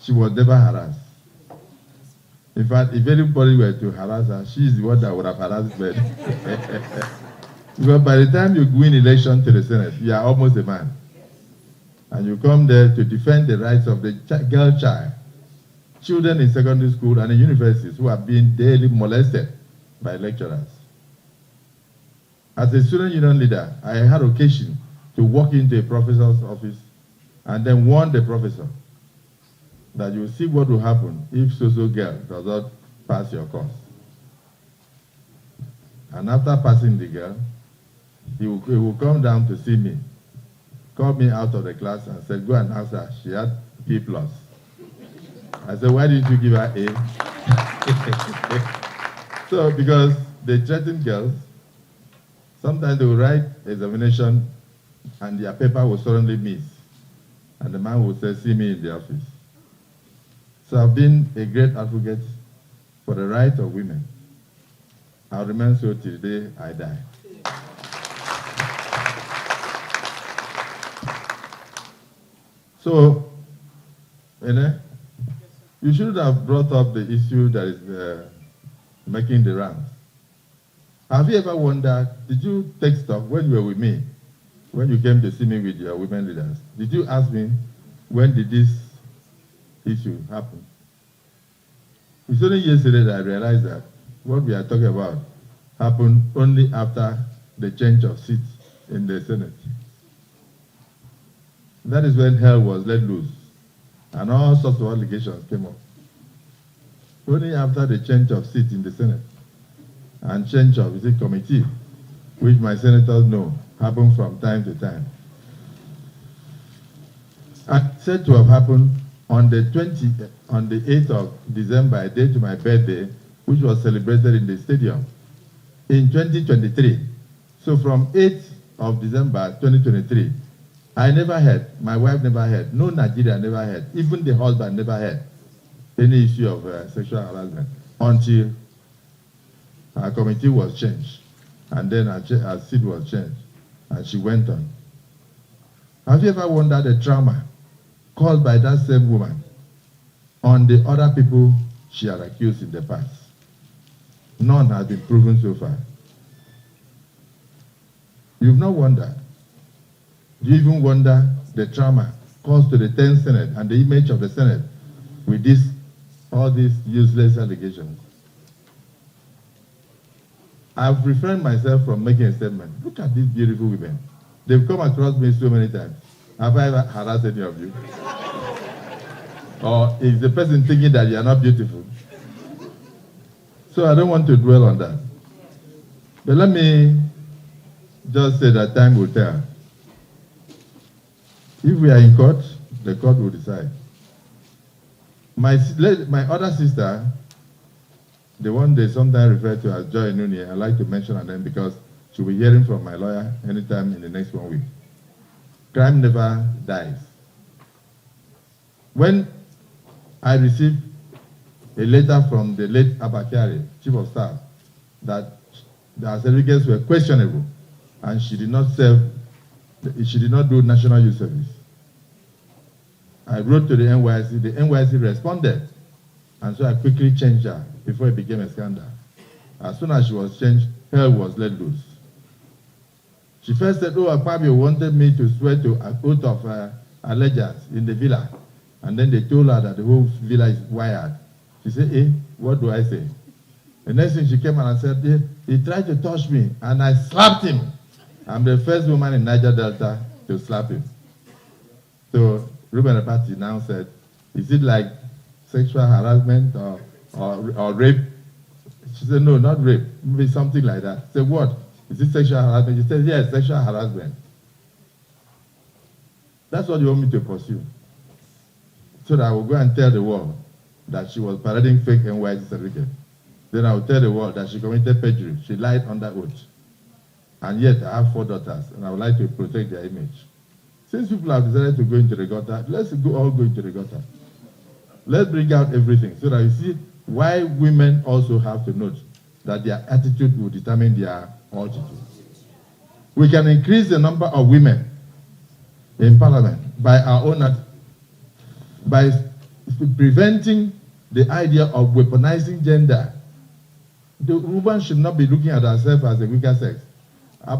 she was never harassed. In fact, if anybody were to harass her, she is the one that would have harassed men. Because by the time you win election to the Senate, you are almost a man. And you come there to defend the rights of the girl child, children in secondary school and in universities who are being daily molested by lecturers. As a student union leader, I had occasion to walk into a professor's office and then warn the professor that you will see what will happen if so-so girl does not pass your course. And after passing the girl, he will come down to see me, called me out of the class and said, go and ask her. She had B+. I said, why didn't you give her A? So, because they threaten girls, sometimes they will write examination and their paper will suddenly miss. And the man will say, see me in the office. So I've been a great advocate for the rights of women. I'll remain so till the day I die. So, you should have brought up the issue that is making the rounds. Have you ever wondered, did you take stock when you were with me, when you came to see me with your women leaders? Did you ask me, when did this issue happen? It's only yesterday that I realized that what we are talking about happened only after the change of seats in the Senate. That is when hell was let loose, and all sorts of allegations came up. Only after the change of seat in the Senate and change of committee, which my senators know happen from time to time. And said to have happened on the 8th of December, a day to my birthday, which was celebrated in the stadium in 2023. So from 8th of December 2023, I never heard, my wife never heard, no Nigeria never heard, even the husband never heard any issue of sexual harassment until her committee was changed, and then her seat was changed, and she went on. Have you ever wondered the trauma caused by that same woman on the other people she had accused in the past? None has been proven so far. You've not wondered. Do you even wonder the trauma caused to the 10th Senate and the image of the Senate with all these useless allegations? I've refrained myself from making a statement. Look at these beautiful women. They've come across me so many times. Have I ever harassed any of you? Or is the person thinking that you are not beautiful? So I don't want to dwell on that. But let me just say that time will tell. If we are in court, the court will decide. My other sister, the one they sometimes refer to as Joy Nuni, I like to mention her name because she'll be hearing from my lawyer anytime in the next 1 week. Crime never dies. When I received a letter from the late Abakari, Chief of Staff, that the certificates were questionable and she did not do national youth service, I wrote to the NYC. The NYC responded, and so I quickly changed her before it became a scandal. As soon as she was changed, hell was let loose. She first said, oh, Akpabio wanted me to swear to an oath of allegiance in the villa. And then they told her that the whole villa is wired. She said, what do I say? The next thing she came and said, he tried to touch me, and I slapped him. I'm the first woman in Niger Delta to slap him. So Ruben Abati now said, is it like sexual harassment or rape? She said, no, not rape, maybe something like that. I said, what? Is it sexual harassment? She said, yes, sexual harassment. That's what you want me to pursue. So that I will go and tell the world that she was parading fake NYC certificate. Then I will tell the world that she committed perjury. She lied under oath. And yet I have 4 daughters, and I would like to protect their image. Since people have decided to go into the gutter, let's all go into the gutter. Let's bring out everything so that you see why women also have to note that their attitude will determine their altitude. We can increase the number of women in parliament by our own, by preventing the idea of weaponizing gender. The woman should not be looking at herself as a weaker sex.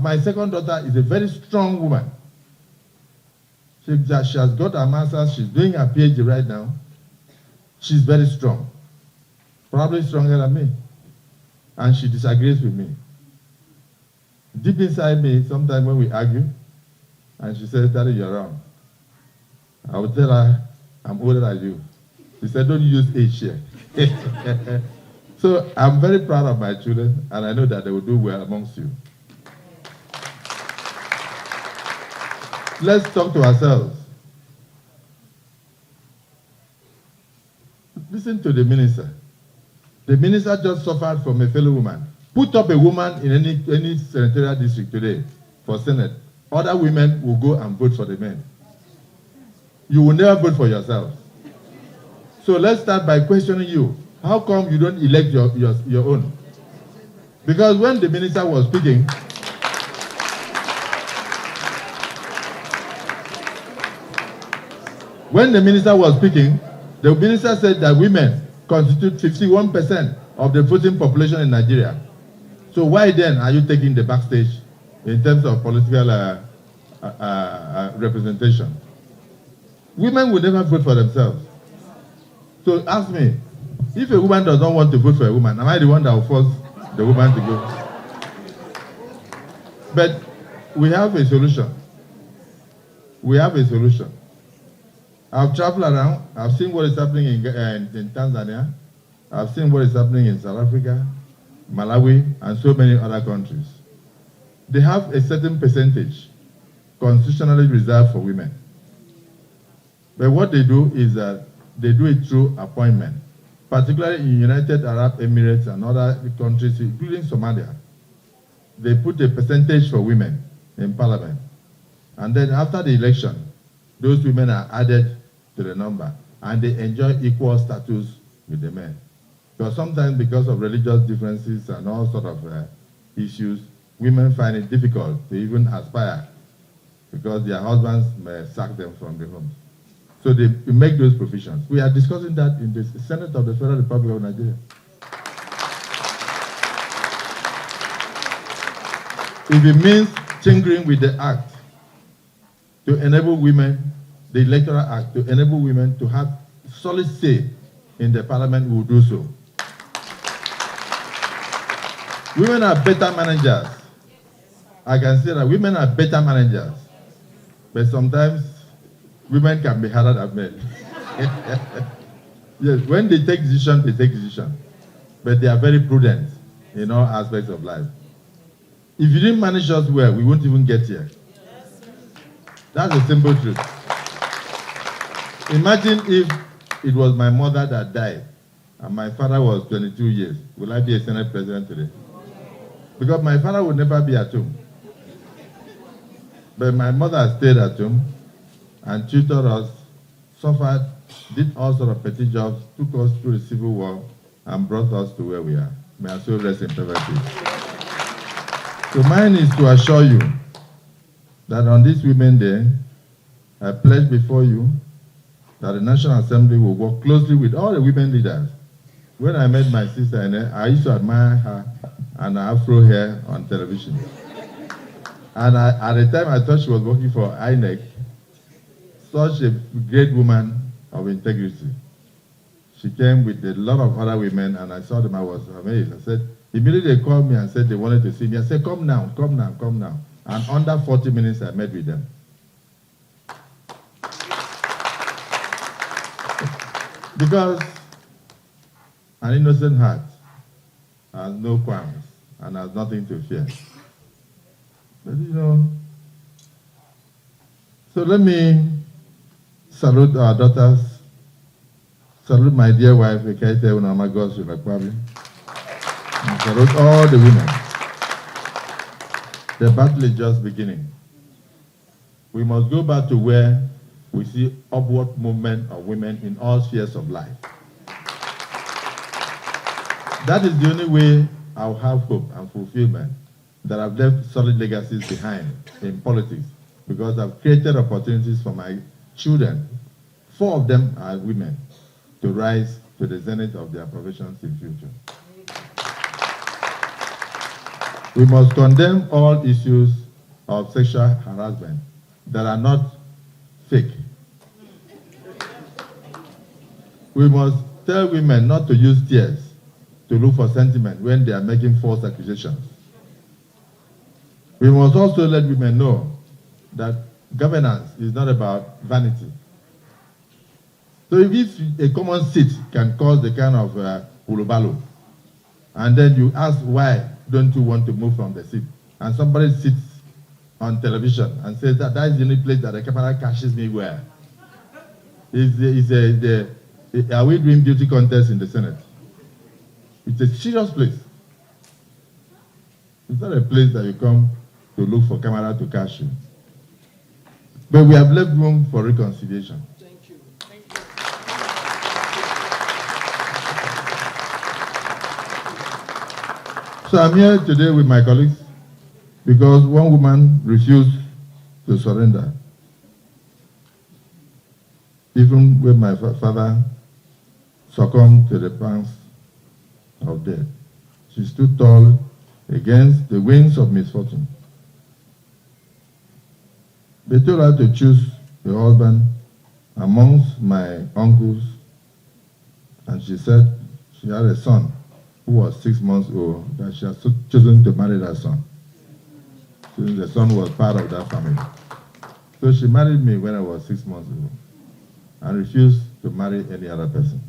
My second daughter is a very strong woman. She has got her master's, she's doing her PhD right now. She's very strong, probably stronger than me. And she disagrees with me. Deep inside me, sometimes when we argue, and she says, Daddy, you're wrong. I would tell her, I'm older than you. She said, don't use age here. So I'm very proud of my children, and I know that they will do well amongst you. Let's talk to ourselves. Listen to the minister. The minister just suffered from a fellow woman. Put up a woman in any senatorial district today for Senate. Other women will go and vote for the men. You will never vote for yourself. So let's start by questioning you. How come you don't elect your own? Because when the minister was speaking, the minister said that women constitute 51% of the voting population in Nigeria. So why then are you taking the backstage in terms of political representation? Women will never vote for themselves. So ask me, if a woman does not want to vote for a woman, am I the one that will force the woman to go? But we have a solution. We have a solution. I've traveled around. I've seen what is happening in Tanzania. I've seen what is happening in South Africa, Malawi, and so many other countries. They have a certain percentage constitutionally reserved for women. But what they do is that they do it through appointment, particularly in United Arab Emirates and other countries, including Somalia. They put a percentage for women in parliament. And then after the election, those women are added to the number, and they enjoy equal status with the men. Because sometimes, because of religious differences and all sort of issues, women find it difficult to even aspire because their husbands may sack them from the homes. So they make those provisions. We are discussing that in the Senate of the Federal Republic of Nigeria. If it means tinkering with the act to enable women, the Electoral Act, to enable women to have solid say in the parliament, we will do so. Women are better managers. I can say that women are better managers. But sometimes women can be harder than men. Yes, when they take decisions, they take decisions. But they are very prudent in all aspects of life. If you didn't manage us well, we won't even get here. That's a simple truth. Imagine if it was my mother that died and my father was 22 years. Will I be a Senate president today? Because my father would never be at home. But my mother stayed at home and tutored us, suffered, did all sorts of petty jobs, took us through the Civil War, and brought us to where we are. May our soul rest in poverty. So mine is to assure you that on this Women's Day, I pledge before you that the National Assembly will work closely with all the women leaders. When I met my sister, I used to admire her and her afro hair on television. And at the time, I thought she was working for INEC, such a great woman of integrity. She came with a lot of other women, and I saw them. I was amazed. I said, immediately they called me and said they wanted to see me. I said, come now, come now, come now. And under 40 minutes, I met with them. Because an innocent heart has no qualms and has nothing to fear. But so let me salute our daughters, salute my dear wife, Akpabio, and salute all the women. The battle is just beginning. We must go back to where we see upward movement of women in all spheres of life. That is the only way I'll have hope and fulfillment, that I've left solid legacies behind in politics, because I've created opportunities for my children. 4 of them are women. to rise to the zenith of their professions in future. We must condemn all issues of sexual harassment that are not fake. We must tell women not to use tears to look for sentiment when they are making false accusations. We must also let women know that governance is not about vanity. So if a common seat can cause the kind of ulubalo, and then you ask why don't you want to move from the seat, and somebody sits on television and says that is the only place that the camera catches me where? Are we doing beauty contests in the Senate? It's a serious place. It's not a place that you come to look for camera to catch you. But we have left room for reconciliation. Thank you. Thank you. So I'm here today with my colleagues because one woman refused to surrender. Even when my father succumbed to the pangs of death, she stood tall against the winds of misfortune. They told her to choose a husband amongst my uncles, and she said she had a son who was 6 months old, that she had chosen to marry that son, since the son was part of that family. So she married me when I was 6 months old and refused to marry any other person.